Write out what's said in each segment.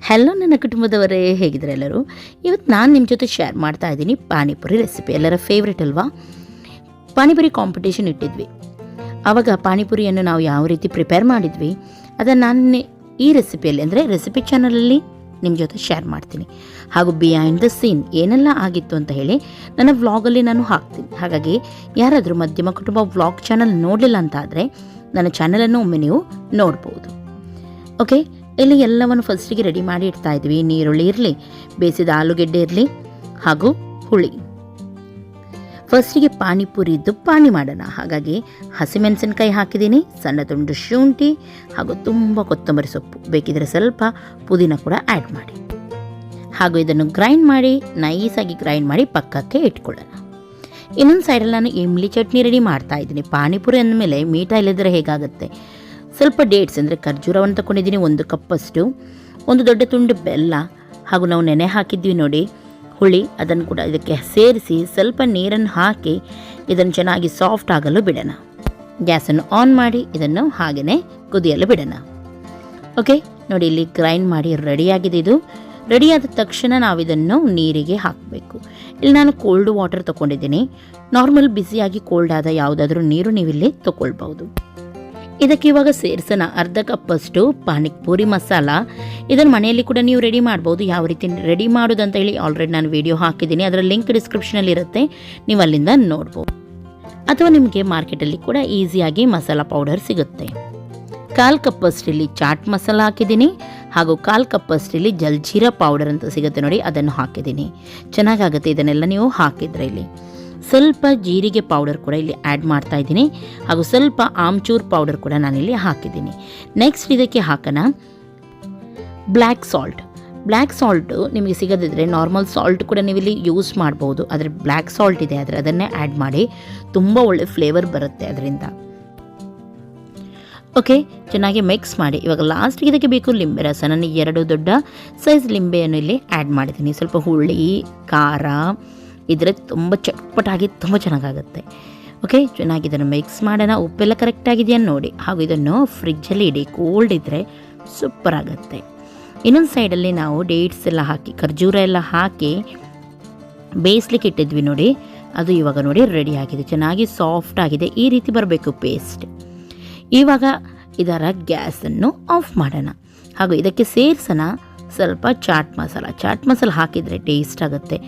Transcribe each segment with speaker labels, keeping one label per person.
Speaker 1: Hello ನನ್ನ ಕುಟುಂಬದವರೇ, ಹೇಗಿದ್ದಾರೆ ಎಲ್ಲರೂ? ಇವತ್ತು ನಾನು ನಿಮ್ಮ ಜೊತೆ ಶೇರ್ ಮಾಡ್ತಾ ಇದ್ದೀನಿ ಪಾನಿಪುರಿ ರೆಸಿಪಿ. ಎಲ್ಲರ ಫೇವ್ರೆಟ್ ಅಲ್ವಾ? ಪಾನಿಪುರಿ ಕಾಂಪಿಟೇಷನ್ ಇಟ್ಟಿದ್ವಿ. ಆವಾಗ ಪಾನಿಪುರಿಯನ್ನು ನಾವು ಯಾವ ರೀತಿ ಪ್ರಿಪೇರ್ ಮಾಡಿದ್ವಿ ಅದನ್ನು ನಾನು ಈ ರೆಸಿಪಿಯಲ್ಲಿ ಅಂದರೆ ರೆಸಿಪಿ ಚಾನಲಲ್ಲಿ ನಿಮ್ಮ ಜೊತೆ ಶೇರ್ ಮಾಡ್ತೀನಿ. ಹಾಗೂ ಬಿಹೈಂಡ್ ದ ಸೀನ್ ಏನೆಲ್ಲ ಆಗಿತ್ತು ಅಂತ ಹೇಳಿ ನನ್ನ ವ್ಲಾಗಲ್ಲಿ ನಾನು ಹಾಕ್ತೀನಿ. ಹಾಗಾಗಿ ಯಾರಾದರೂ ಮಧ್ಯಮ ಕುಟುಂಬ ವ್ಲಾಗ್ ಚಾನಲ್ ನೋಡಲಿಲ್ಲ ಅಂತ ಆದರೆ ನನ್ನ ಚಾನಲನ್ನು ಒಮ್ಮೆ ನೀವು ನೋಡ್ಬೋದು. ಓಕೆ, ಇಲ್ಲಿ ಎಲ್ಲವನ್ನು ಫಸ್ಟಿಗೆ ರೆಡಿ ಮಾಡಿ ಇಡ್ತಾ ಇದ್ವಿ. ನೀರುಳ್ಳಿ ಇರಲಿ, ಬೇಯಿಸಿದ ಆಲೂಗೆಡ್ಡೆ ಇರಲಿ ಹಾಗೂ ಹುಳಿ. ಫಸ್ಟಿಗೆ ಪಾನಿಪುರಿದ್ದು ಪಾನಿ ಮಾಡೋಣ. ಹಾಗಾಗಿ ಹಸಿಮೆಣಸಿನ್ಕಾಯಿ ಹಾಕಿದ್ದೀನಿ, ಸಣ್ಣ ತುಂಡು ಶುಂಠಿ ಹಾಗೂ ತುಂಬ ಕೊತ್ತಂಬರಿ ಸೊಪ್ಪು, ಬೇಕಿದ್ರೆ ಸ್ವಲ್ಪ ಪುದೀನ ಕೂಡ ಆ್ಯಡ್ ಮಾಡಿ. ಹಾಗೂ ಇದನ್ನು ಗ್ರೈಂಡ್ ಮಾಡಿ ನೈಸಾಗಿ ಗ್ರೈಂಡ್ ಮಾಡಿ ಪಕ್ಕಕ್ಕೆ ಇಟ್ಕೊಳ್ಳೋಣ. ಇನ್ನೊಂದು ಸೈಡಲ್ಲಿ ನಾನು ಇಮ್ಲಿ ಚಟ್ನಿ ರೆಡಿ ಮಾಡ್ತಾ ಇದ್ದೀನಿ. ಪಾನಿಪುರಿ ಅಂದಮೇಲೆ ಮೀಠಾ ಇಲ್ಲದ್ರೆ ಹೇಗಾಗುತ್ತೆ. ಸ್ವಲ್ಪ ಡೇಟ್ಸ್ ಅಂದರೆ ಖರ್ಜೂರವನ್ನು ತಗೊಂಡಿದ್ದೀನಿ, 1 ಕಪ್ಪಷ್ಟು, ಒಂದು ದೊಡ್ಡ ತುಂಡು ಬೆಲ್ಲ ಹಾಗೂ ನಾವು ನೆನೆ ಹಾಕಿದ್ವಿ ನೋಡಿ ಹುಳಿ, ಅದನ್ನು ಕೂಡ ಇದಕ್ಕೆ ಸೇರಿಸಿ ಸ್ವಲ್ಪ ನೀರನ್ನು ಹಾಕಿ ಇದನ್ನು ಚೆನ್ನಾಗಿ ಸಾಫ್ಟ್ ಆಗಲು ಬಿಡೋಣ. ಗ್ಯಾಸನ್ನು ಆನ್ ಮಾಡಿ ಇದನ್ನು ಹಾಗೆಯೇ ಕುದಿಯಲು ಬಿಡೋಣ. ಓಕೆ ನೋಡಿ, ಇಲ್ಲಿ ಗ್ರೈಂಡ್ ಮಾಡಿ ರೆಡಿಯಾಗಿದೆ. ಇದು ರೆಡಿಯಾದ ತಕ್ಷಣ ನಾವು ಇದನ್ನು ನೀರಿಗೆ ಹಾಕಬೇಕು. ಇಲ್ಲಿ ನಾನು ಕೋಲ್ಡ್ ವಾಟರ್ ತೊಗೊಂಡಿದ್ದೀನಿ. ನಾರ್ಮಲ್ ಬಿಸಿಯಾಗಿ ಕೋಲ್ಡ್ ಆದ ಯಾವುದಾದ್ರೂ ನೀರು ನೀವಿಲ್ಲಿ ತೊಗೊಳ್ಬೋದು. ಇದಕ್ಕೆ ಇವಾಗ ಸೇರಿಸೋಣ ಅರ್ಧ ಕಪ್ಪಷ್ಟು ಪಾನಿಪುರಿ ಮಸಾಲ. ಇದನ್ನು ಮನೆಯಲ್ಲಿ ಕೂಡ ನೀವು ರೆಡಿ ಮಾಡ್ಬೋದು. ಯಾವ ರೀತಿ ರೆಡಿ ಮಾಡೋದು ಅಂತ ಹೇಳಿ ಆಲ್ರೆಡಿ ನಾನು ವಿಡಿಯೋ ಹಾಕಿದ್ದೀನಿ, ಅದರ ಲಿಂಕ್ ಡಿಸ್ಕ್ರಿಪ್ಷನಲ್ಲಿ ಇರುತ್ತೆ, ನೀವು ಅಲ್ಲಿಂದ ನೋಡ್ಬೋದು. ಅಥವಾ ನಿಮಗೆ ಮಾರ್ಕೆಟಲ್ಲಿ ಕೂಡ ಈಸಿಯಾಗಿ ಮಸಾಲ ಪೌಡರ್ ಸಿಗುತ್ತೆ. 1/4 ಕಪ್ಪಷ್ಟು ಇಲ್ಲಿ ಚಾಟ್ ಮಸಾಲ ಹಾಕಿದ್ದೀನಿ ಹಾಗೂ 1/4 ಕಪ್ಪಷ್ಟು ಇಲ್ಲಿ ಜಲ್ಜೀರಾ ಪೌಡರ್ ಅಂತ ಸಿಗುತ್ತೆ ನೋಡಿ, ಅದನ್ನು ಹಾಕಿದ್ದೀನಿ. ಚೆನ್ನಾಗಾಗುತ್ತೆ ಇದನ್ನೆಲ್ಲ ನೀವು ಹಾಕಿದ್ರೆ. ಇಲ್ಲಿ ಸ್ವಲ್ಪ ಜೀರಿಗೆ ಪೌಡರ್ ಕೂಡ ಇಲ್ಲಿ ಆ್ಯಡ್ ಮಾಡ್ತಾ ಇದ್ದೀನಿ ಹಾಗೂ ಸ್ವಲ್ಪ ಆಮ್ಚೂರ್ ಪೌಡರ್ ಕೂಡ ನಾನಿಲ್ಲಿ ಹಾಕಿದ್ದೀನಿ. ನೆಕ್ಸ್ಟ್ ಇದಕ್ಕೆ ಹಾಕೋಣ ಬ್ಲ್ಯಾಕ್ ಸಾಲ್ಟು ನಿಮಗೆ ಸಿಗದಿದ್ದರೆ ನಾರ್ಮಲ್ ಸಾಲ್ಟ್ ಕೂಡ ನೀವಿಲ್ಲಿ ಯೂಸ್ ಮಾಡ್ಬೋದು. ಆದರೆ ಬ್ಲ್ಯಾಕ್ ಸಾಲ್ಟ್ ಇದೆ, ಆದರೆ ಅದನ್ನೇ ಆ್ಯಡ್ ಮಾಡಿ, ತುಂಬ ಒಳ್ಳೆ ಫ್ಲೇವರ್ ಬರುತ್ತೆ ಅದರಿಂದ. ಓಕೆ, ಚೆನ್ನಾಗಿ ಮಿಕ್ಸ್ ಮಾಡಿ. ಇವಾಗ ಲಾಸ್ಟಿಗೆ ಇದಕ್ಕೆ ಬೇಕು ಲಿಂಬೆ ರಸ. ನಾನು 2 ದೊಡ್ಡ ಸೈಜ್ ಲಿಂಬೆಯನ್ನು ಇಲ್ಲಿ ಆ್ಯಡ್ ಮಾಡಿದ್ದೀನಿ. ಸ್ವಲ್ಪ ಹುಳಿ ಖಾರ ಇದ್ರೆ ತುಂಬ ಚಟ್ಪಟಾಗಿ ತುಂಬ ಚೆನ್ನಾಗಾಗುತ್ತೆ. ಓಕೆ, ಚೆನ್ನಾಗಿ ಇದನ್ನು ಮಿಕ್ಸ್ ಮಾಡೋಣ. ಉಪ್ಪೆಲ್ಲ ಕರೆಕ್ಟಾಗಿದೆಯಾ ನೋಡಿ. ಹಾಗೂ ಇದನ್ನು ಫ್ರಿಜ್ಜಲ್ಲಿ ಇಡಿ, ಕೋಲ್ಡ್ ಇದ್ದರೆ ಸೂಪರ್ ಆಗುತ್ತೆ. ಇನ್ನೊಂದು ಸೈಡಲ್ಲಿ ನಾವು ಡೇಟ್ಸ್ ಎಲ್ಲ ಹಾಕಿ ಖರ್ಜೂರ ಎಲ್ಲ ಹಾಕಿ ಬೇಯಿಸ್ಲಿಕ್ಕೆ ಇಟ್ಟಿದ್ವಿ ನೋಡಿ, ಅದು ಇವಾಗ ನೋಡಿ ರೆಡಿ ಆಗಿದೆ. ಚೆನ್ನಾಗಿ ಸಾಫ್ಟ್ ಆಗಿದೆ. ಈ ರೀತಿ ಬರಬೇಕು ಪೇಸ್ಟ್. ಇವಾಗ ಇದರ ಗ್ಯಾಸನ್ನು ಆಫ್ ಮಾಡೋಣ. ಹಾಗೂ ಇದಕ್ಕೆ ಸೇರಿಸೋಣ ಸ್ವಲ್ಪ ಚಾಟ್ ಮಸಾಲ ಹಾಕಿದರೆ ಟೇಸ್ಟ್ ಆಗುತ್ತೆ.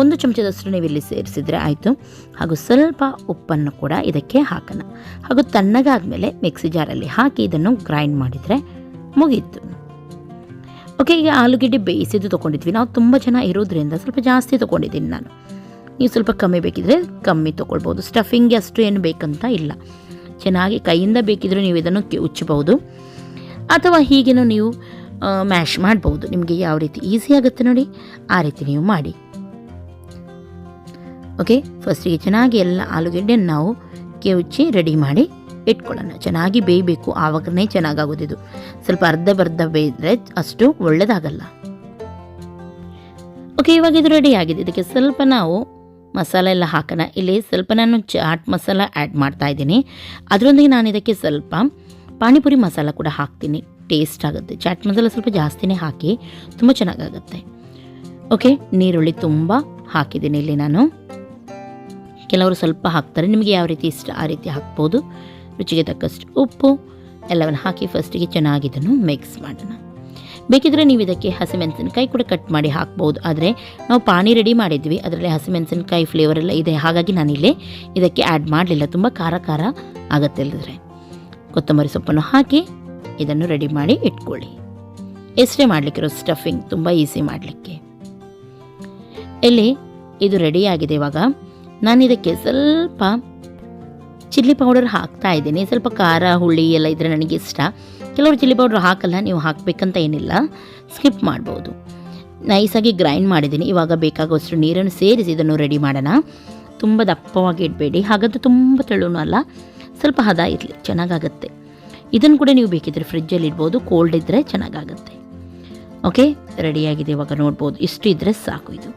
Speaker 1: ಒಂದು ಚಮಚದಷ್ಟು ನೀವು ಇಲ್ಲಿ ಸೇರಿಸಿದರೆ ಆಯಿತು. ಹಾಗೂ ಸ್ವಲ್ಪ ಉಪ್ಪನ್ನು ಕೂಡ ಇದಕ್ಕೆ ಹಾಕೋಣ. ಹಾಗೂ ತಣ್ಣಗಾದ್ಮೇಲೆ ಮಿಕ್ಸಿ ಜಾರಲ್ಲಿ ಹಾಕಿ ಇದನ್ನು ಗ್ರೈಂಡ್ ಮಾಡಿದರೆ ಮುಗೀತು. ಓಕೆ, ಈಗ ಆಲೂಗೆಡ್ಡೆ ಬೇಯಿಸಿದ್ದು ತೊಗೊಂಡಿದ್ವಿ. ನಾವು ತುಂಬ ಜನ ಇರೋದ್ರಿಂದ ಸ್ವಲ್ಪ ಜಾಸ್ತಿ ತೊಗೊಂಡಿದ್ದೀನಿ ನಾನು. ನೀವು ಸ್ವಲ್ಪ ಕಮ್ಮಿ ಬೇಕಿದ್ರೆ ಕಮ್ಮಿ ತೊಗೊಳ್ಬೋದು. ಸ್ಟಫಿಂಗ್ಗೆ ಅಷ್ಟು ಏನು ಬೇಕಂತ ಇಲ್ಲ. ಚೆನ್ನಾಗಿ ಕೈಯಿಂದ ಬೇಕಿದ್ರೂ ನೀವು ಇದನ್ನು ಉಚ್ಚಬಹುದು ಅಥವಾ ಹೀಗೇನೂ ನೀವು ಮ್ಯಾಶ್ ಮಾಡ್ಬೋದು. ನಿಮಗೆ ಯಾವ ರೀತಿ ಈಸಿ ಆಗುತ್ತೆ ನೋಡಿ ಆ ರೀತಿ ನೀವು ಮಾಡಿ. ಓಕೆ, ಫಸ್ಟಿಗೆ ಚೆನ್ನಾಗಿ ಎಲ್ಲ ಆಲೂಗೆಡ್ಡೆಯನ್ನು ನಾವು ಕೆವುಚ್ಚಿ ರೆಡಿ ಮಾಡಿ ಇಟ್ಕೊಳ್ಳೋಣ. ಚೆನ್ನಾಗಿ ಬೇಯಬೇಕು, ಆವಾಗನೇ ಚೆನ್ನಾಗಾಗೋದಿದು. ಸ್ವಲ್ಪ ಅರ್ಧ ಬೇಯಿದ್ರೆ ಅಷ್ಟು ಒಳ್ಳೆಯದಾಗಲ್ಲ. ಓಕೆ, ಇವಾಗ ಇದು ರೆಡಿ ಆಗಿದೆ. ಇದಕ್ಕೆ ಸ್ವಲ್ಪ ನಾವು ಮಸಾಲೆ ಎಲ್ಲ ಹಾಕೋಣ. ಇಲ್ಲಿ ಸ್ವಲ್ಪ ನಾನು ಚಾಟ್ ಮಸಾಲ ಆ್ಯಡ್ ಮಾಡ್ತಾ ಇದ್ದೀನಿ. ಅದರೊಂದಿಗೆ ನಾನು ಇದಕ್ಕೆ ಸ್ವಲ್ಪ ಪಾನಿಪುರಿ ಮಸಾಲ ಕೂಡ ಹಾಕ್ತೀನಿ. ಟೇಸ್ಟ್ ಆಗುತ್ತೆ. ಚಾಟ್ ಮಸಾಲ ಸ್ವಲ್ಪ ಜಾಸ್ತಿನೇ ಹಾಕಿ, ತುಂಬ ಚೆನ್ನಾಗಾಗುತ್ತೆ. ಓಕೆ, ನೀರುಳ್ಳಿ ತುಂಬ ಹಾಕಿದ್ದೀನಿ ಇಲ್ಲಿ ನಾನು. ಕೆಲವರು ಸ್ವಲ್ಪ ಹಾಕ್ತಾರೆ, ನಿಮಗೆ ಯಾವ ರೀತಿ ಇಷ್ಟ ಆ ರೀತಿ ಹಾಕ್ಬೋದು. ರುಚಿಗೆ ತಕ್ಕಷ್ಟು ಉಪ್ಪು ಎಲ್ಲವನ್ನು ಹಾಕಿ ಫಸ್ಟಿಗೆ ಚೆನ್ನಾಗಿ ಇದನ್ನು ಮಿಕ್ಸ್ ಮಾಡೋಣ. ಬೇಕಿದ್ರೆ ನೀವು ಇದಕ್ಕೆ ಹಸಿಮೆಣಸಿನಕಾಯಿ ಕೂಡ ಕಟ್ ಮಾಡಿ ಹಾಕ್ಬೋದು. ಆದರೆ ನಾವು ಪಾನಿ ರೆಡಿ ಮಾಡಿದ್ವಿ, ಅದರಲ್ಲಿ ಹಸಿಮೆಣಸಿನಕಾಯಿ ಫ್ಲೇವರ್ ಎಲ್ಲ ಇದೆ, ಹಾಗಾಗಿ ನಾನಿಲ್ಲಿ ಇದಕ್ಕೆ ಆ್ಯಡ್ ಮಾಡಲಿಲ್ಲ. ತುಂಬ ಖಾರ ಆಗುತ್ತೆ. ಇಲ್ಲದ್ರೆ ಕೊತ್ತಂಬರಿ ಸೊಪ್ಪನ್ನು ಹಾಕಿ ಇದನ್ನು ರೆಡಿ ಮಾಡಿ ಇಟ್ಕೊಳ್ಳಿ. ಎಷ್ಟೇ ಮಾಡಲಿಕ್ಕಿರೋ ಸ್ಟಫಿಂಗ್ ತುಂಬ ಈಸಿ ಮಾಡಲಿಕ್ಕೆ. ಇಲ್ಲಿ ಇದು ರೆಡಿಯಾಗಿದೆ. ಇವಾಗ ನಾನು ಇದಕ್ಕೆ ಸ್ವಲ್ಪ ಚಿಲ್ಲಿ ಪೌಡರ್ ಹಾಕ್ತಾ ಇದ್ದೀನಿ. ಸ್ವಲ್ಪ ಖಾರ ಹುಳಿ ಎಲ್ಲ ಇದ್ದರೆ ನನಗೆ ಇಷ್ಟ. ಕೆಲವರು ಚಿಲ್ಲಿ ಪೌಡ್ರ್ ಹಾಕಲ್ಲ, ನೀವು ಹಾಕಬೇಕಂತ ಏನಿಲ್ಲ, ಸ್ಕಿಪ್ ಮಾಡ್ಬೋದು. ನೈಸಾಗಿ ಗ್ರೈಂಡ್ ಮಾಡಿದ್ದೀನಿ. ಇವಾಗ ಬೇಕಾಗುವಷ್ಟು ನೀರನ್ನು ಸೇರಿಸಿ ಇದನ್ನು ರೆಡಿ ಮಾಡೋಣ. ತುಂಬ ದಪ್ಪವಾಗಿ ಇಡಬೇಡಿ, ಹಾಗಂತ ತುಂಬ ತೆಳುನೂ ಅಲ್ಲ, ಸ್ವಲ್ಪ ಹದ ಇರಲಿ, ಚೆನ್ನಾಗಾಗುತ್ತೆ. ಇದನ್ನು ಕೂಡ ನೀವು ಬೇಕಿದ್ರೆ ಫ್ರಿಜ್ಜಲ್ಲಿ ಇಡ್ಬೋದು, ಕೋಲ್ಡ್ ಇದ್ದರೆ ಚೆನ್ನಾಗಾಗುತ್ತೆ. ಓಕೆ, ರೆಡಿಯಾಗಿದೆ. ಇವಾಗ ನೋಡ್ಬೋದು, ಇಷ್ಟು ಇದ್ದರೆ ಸಾಕು. ಇದು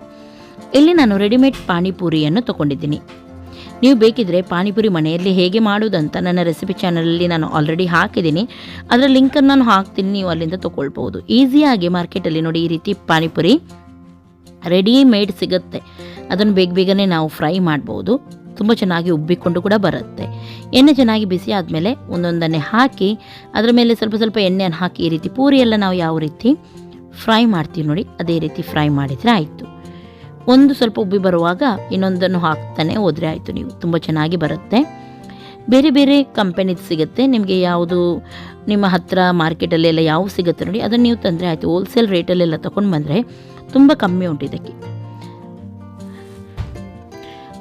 Speaker 1: ಇಲ್ಲಿ ನಾನು ರೆಡಿಮೇಡ್ ಪಾನಿಪೂರಿಯನ್ನು ತೊಗೊಂಡಿದ್ದೀನಿ. ನೀವು ಬೇಕಿದ್ದರೆ ಪಾನಿಪುರಿ ಮನೆಯಲ್ಲಿ ಹೇಗೆ ಮಾಡೋದಂತ ನನ್ನ ರೆಸಿಪಿ ಚಾನಲಲ್ಲಿ ನಾನು ಆಲ್ರೆಡಿ ಹಾಕಿದ್ದೀನಿ. ಅದರ ಲಿಂಕನ್ನು ನಾನು ಹಾಕ್ತೀನಿ, ನೀವು ಅಲ್ಲಿಂದ ತೊಗೊಳ್ಬೋದು. ಈಸಿಯಾಗಿ ಮಾರ್ಕೆಟಲ್ಲಿ ನೋಡಿ ಈ ರೀತಿ ಪಾನಿಪುರಿ ರೆಡಿಮೇಡ್ ಸಿಗುತ್ತೆ. ಅದನ್ನು ಬೇಗನೆ ನಾವು ಫ್ರೈ ಮಾಡ್ಬೋದು. ತುಂಬ ಚೆನ್ನಾಗಿ ಉಬ್ಬಿಕೊಂಡು ಕೂಡ ಬರುತ್ತೆ. ಎಣ್ಣೆ ಚೆನ್ನಾಗಿ ಬಿಸಿ ಆದಮೇಲೆ ಒಂದೊಂದನ್ನೇ ಹಾಕಿ ಅದರ ಮೇಲೆ ಸ್ವಲ್ಪ ಎಣ್ಣೆಯನ್ನು ಹಾಕಿ ಈ ರೀತಿ ಪೂರಿ ಎಲ್ಲ ನಾವು ಯಾವ ರೀತಿ ಫ್ರೈ ಮಾಡ್ತೀವಿ ನೋಡಿ ಅದೇ ರೀತಿ ಫ್ರೈ ಮಾಡಿದರೆ ಆಯಿತು. ಒಂದು ಸ್ವಲ್ಪ ಉಬ್ಬಿ ಬರುವಾಗ ಇನ್ನೊಂದನ್ನು ಹಾಕ್ತಾನೆ ಹೋದರೆ ಆಯಿತು. ನೀವು ತುಂಬ ಚೆನ್ನಾಗಿ ಬರುತ್ತೆ. ಬೇರೆ ಕಂಪನಿದು ಸಿಗುತ್ತೆ. ನಿಮಗೆ ಯಾವುದು ನಿಮ್ಮ ಹತ್ತಿರ ಮಾರ್ಕೆಟಲ್ಲೆಲ್ಲ ಯಾವ ಸಿಗುತ್ತೆ ನೋಡಿ ಅದನ್ನು ನೀವು ತಂದರೆ ಆಯಿತು. ಹೋಲ್ಸೇಲ್ ರೇಟಲ್ಲೆಲ್ಲ ತೊಗೊಂಡು ಬಂದರೆ ತುಂಬ ಕಮ್ಮಿ ಉಂಟು ಇದಕ್ಕೆ.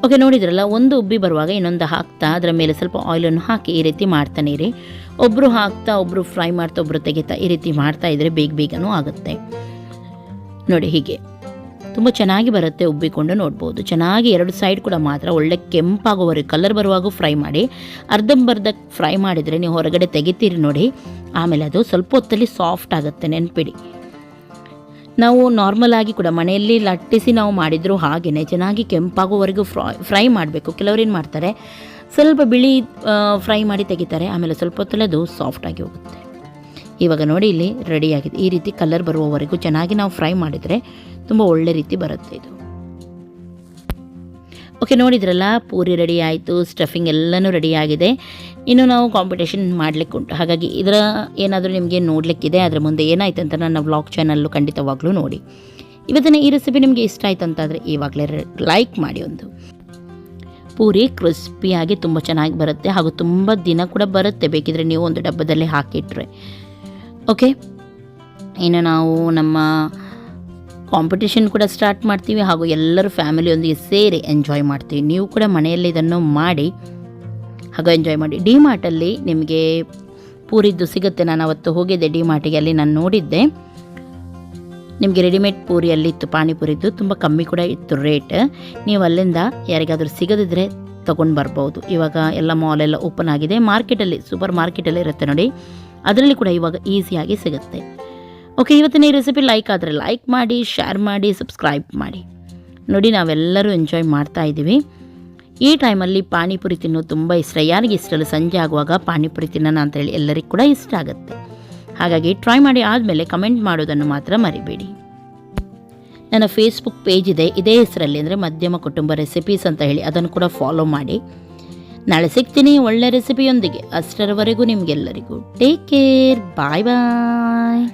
Speaker 1: ಓಕೆ, ನೋಡಿದ್ರಲ್ಲ, ಒಂದು ಉಬ್ಬಿ ಬರುವಾಗ ಇನ್ನೊಂದು ಹಾಕ್ತಾ ಅದರ ಮೇಲೆ ಸ್ವಲ್ಪ ಆಯಿಲನ್ನು ಹಾಕಿ ಈ ರೀತಿ ಮಾಡ್ತಾನೆ ಇರಿ. ಒಬ್ಬರು ಹಾಕ್ತಾ ಒಬ್ಬರು ಫ್ರೈ ಮಾಡ್ತಾ ಒಬ್ಬರು ತೆಗಿತಾ ಈ ರೀತಿ ಮಾಡ್ತಾ ಇದ್ದರೆ ಬೇಗನೂ ಆಗುತ್ತೆ ನೋಡಿ. ಹೀಗೆ ತುಂಬ ಚೆನ್ನಾಗಿ ಬರುತ್ತೆ, ಉಬ್ಬಿಕೊಂಡು ನೋಡ್ಬೋದು. ಚೆನ್ನಾಗಿ ಎರಡು ಸೈಡ್ ಕೂಡ ಮಾತ್ರ ಒಳ್ಳೆ ಕೆಂಪಾಗುವವರೆಗೆ ಕಲರ್ ಬರುವಾಗ ಫ್ರೈ ಮಾಡಿ. ಅರ್ಧಂಬರ್ಧ ಫ್ರೈ ಮಾಡಿದರೆ ನೀವು ಹೊರಗಡೆ ತೆಗಿತೀರಿ ನೋಡಿ, ಆಮೇಲೆ ಅದು ಸ್ವಲ್ಪ ಹೊತ್ತಲ್ಲಿ ಸಾಫ್ಟ್ ಆಗುತ್ತೆ. ನೆನಪಿಡಿ, ನಾವು ನಾರ್ಮಲ್ ಆಗಿ ಕೂಡ ಮನೆಯಲ್ಲಿ ಲಟ್ಟಿಸಿ ನಾವು ಮಾಡಿದರೂ ಹಾಗೆಯೇ ಚೆನ್ನಾಗಿ ಕೆಂಪಾಗುವವರೆಗೂ ಫ್ರೈ ಮಾಡಬೇಕು. ಕೆಲವರು ಏನು ಮಾಡ್ತಾರೆ, ಸ್ವಲ್ಪ ಬಿಳಿ ಫ್ರೈ ಮಾಡಿ ತೆಗಿತಾರೆ, ಆಮೇಲೆ ಸ್ವಲ್ಪ ಹೊತ್ತಲ್ಲಿ ಅದು ಸಾಫ್ಟಾಗಿ ಹೋಗುತ್ತೆ. ಇವಾಗ ನೋಡಿ ಇಲ್ಲಿ ರೆಡಿಯಾಗಿದೆ. ಈ ರೀತಿ ಕಲರ್ ಬರುವವರೆಗೂ ಚೆನ್ನಾಗಿ ನಾವು ಫ್ರೈ ಮಾಡಿದರೆ ತುಂಬ ಒಳ್ಳೆ ರೀತಿ ಬರುತ್ತೆ ಇದು. ಓಕೆ, ನೋಡಿದ್ರಲ್ಲ, ಪೂರಿ ರೆಡಿ ಆಯಿತು, ಸ್ಟಫಿಂಗ್ ಎಲ್ಲನೂ ರೆಡಿಯಾಗಿದೆ. ಇನ್ನು ನಾವು ಕಾಂಪಿಟೇಷನ್ ಮಾಡಲಿಕ್ಕೆ ಉಂಟು. ಹಾಗಾಗಿ ಇದರ ಏನಾದರೂ ನಿಮಗೆ ನೋಡಲಿಕ್ಕಿದೆ, ಅದರ ಮುಂದೆ ಏನಾಯ್ತು ಅಂತ ನನ್ನ ವ್ಲಾಗ್ ಚಾನಲ್ಲು ಖಂಡಿತವಾಗ್ಲೂ ನೋಡಿ. ಇವತ್ತಿನ ಈ ರೆಸಿಪಿ ನಿಮಗೆ ಇಷ್ಟ ಆಯ್ತು ಅಂತಾದರೆ ಇವಾಗಲೇ ಲೈಕ್ ಮಾಡಿ. ಒಂದು ಪೂರಿ ಕ್ರಿಸ್ಪಿಯಾಗಿ ತುಂಬ ಚೆನ್ನಾಗಿ ಬರುತ್ತೆ ಹಾಗೂ ತುಂಬ ದಿನ ಕೂಡ ಬರುತ್ತೆ. ಬೇಕಿದ್ರೆ ನೀವು ಒಂದು ಡಬ್ಬದಲ್ಲಿ ಹಾಕಿಟ್ರೆ. ಓಕೆ, ಇನ್ನು ನಾವು ನಮ್ಮ ಕಾಂಪಿಟೇಷನ್ ಕೂಡ ಸ್ಟಾರ್ಟ್ ಮಾಡ್ತೀವಿ ಹಾಗೂ ಎಲ್ಲರೂ ಫ್ಯಾಮಿಲಿಯೊಂದಿಗೆ ಸೇರಿ ಎಂಜಾಯ್ ಮಾಡ್ತೀವಿ. ನೀವು ಕೂಡ ಮನೆಯಲ್ಲಿ ಇದನ್ನು ಮಾಡಿ ಹಾಗೂ ಎಂಜಾಯ್ ಮಾಡಿ. ಡಿ ಮಾರ್ಟಲ್ಲಿ ನಿಮಗೆ ಪೂರಿದ್ದು ಸಿಗುತ್ತೆ. ನಾನು ಅವತ್ತು ಹೋಗಿದ್ದೆ ಡಿ ಮಾರ್ಟಿಗೆ, ಅಲ್ಲಿ ನಾನು ನೋಡಿದ್ದೆ ನಿಮಗೆ ರೆಡಿಮೇಡ್ ಪೂರಿಯಲ್ಲಿ ಇತ್ತು, ಪಾನಿಪುರಿದ್ದು ತುಂಬ ಕಮ್ಮಿ ಕೂಡ ಇತ್ತು ರೇಟ್. ನೀವು ಅಲ್ಲಿಂದ ಯಾರಿಗಾದರೂ ಸಿಗದಿದ್ದರೆ ತೊಗೊಂಡು ಬರ್ಬೋದು. ಇವಾಗ ಎಲ್ಲ ಮಾಲೆಲ್ಲ ಓಪನ್ ಆಗಿದೆ. ಮಾರ್ಕೆಟಲ್ಲಿ, ಸೂಪರ್ ಮಾರ್ಕೆಟಲ್ಲಿ ಇರುತ್ತೆ ನೋಡಿ, ಅದರಲ್ಲಿ ಕೂಡ ಇವಾಗ ಈಸಿಯಾಗಿ ಸಿಗುತ್ತೆ. ಓಕೆ, ಇವತ್ತಿನ ಈ ರೆಸಿಪಿ ಲೈಕ್ ಆದರೆ ಲೈಕ್ ಮಾಡಿ, ಶೇರ್ ಮಾಡಿ, ಸಬ್ಸ್ಕ್ರೈಬ್ ಮಾಡಿ. ನೋಡಿ, ನಾವೆಲ್ಲರೂ ಎಂಜಾಯ್ ಮಾಡ್ತಾ ಇದ್ದೀವಿ. ಈ ಟೈಮಲ್ಲಿ ಪಾನಿಪುರಿ ತಿನ್ನೋದು ತುಂಬ ಇಷ್ಟ. ಯಾರಿಗೆ ಇಷ್ಟ ಅಲ್ಲ, ಸಂಜೆ ಆಗುವಾಗ ಪಾನಿಪುರಿ ತಿನ್ನೋಣ ಅಂತೇಳಿ ಎಲ್ಲರಿಗೂ ಕೂಡ ಇಷ್ಟ ಆಗುತ್ತೆ. ಹಾಗಾಗಿ ಟ್ರೈ ಮಾಡಿ ಆದಮೇಲೆ ಕಮೆಂಟ್ ಮಾಡೋದನ್ನು ಮಾತ್ರ ಮರಿಬೇಡಿ. ನನ್ನ ಫೇಸ್ಬುಕ್ ಪೇಜ್ ಇದೆ, ಇದೇ ಹೆಸರಲ್ಲಿ, ಅಂದರೆ ಮಧ್ಯಮ ಕುಟುಂಬ ರೆಸಿಪೀಸ್ ಅಂತ ಹೇಳಿ, ಅದನ್ನು ಕೂಡ ಫಾಲೋ ಮಾಡಿ. ನಾಳೆ ಸಿಗ್ತೀನಿ ಒಳ್ಳೆ ರೆಸಿಪಿಯೊಂದಿಗೆ. ಅಷ್ಟರವರೆಗೂ ನಿಮಗೆಲ್ಲರಿಗೂ ಟೇಕ್ ಕೇರ್, ಬಾಯ್ ಬಾಯ್.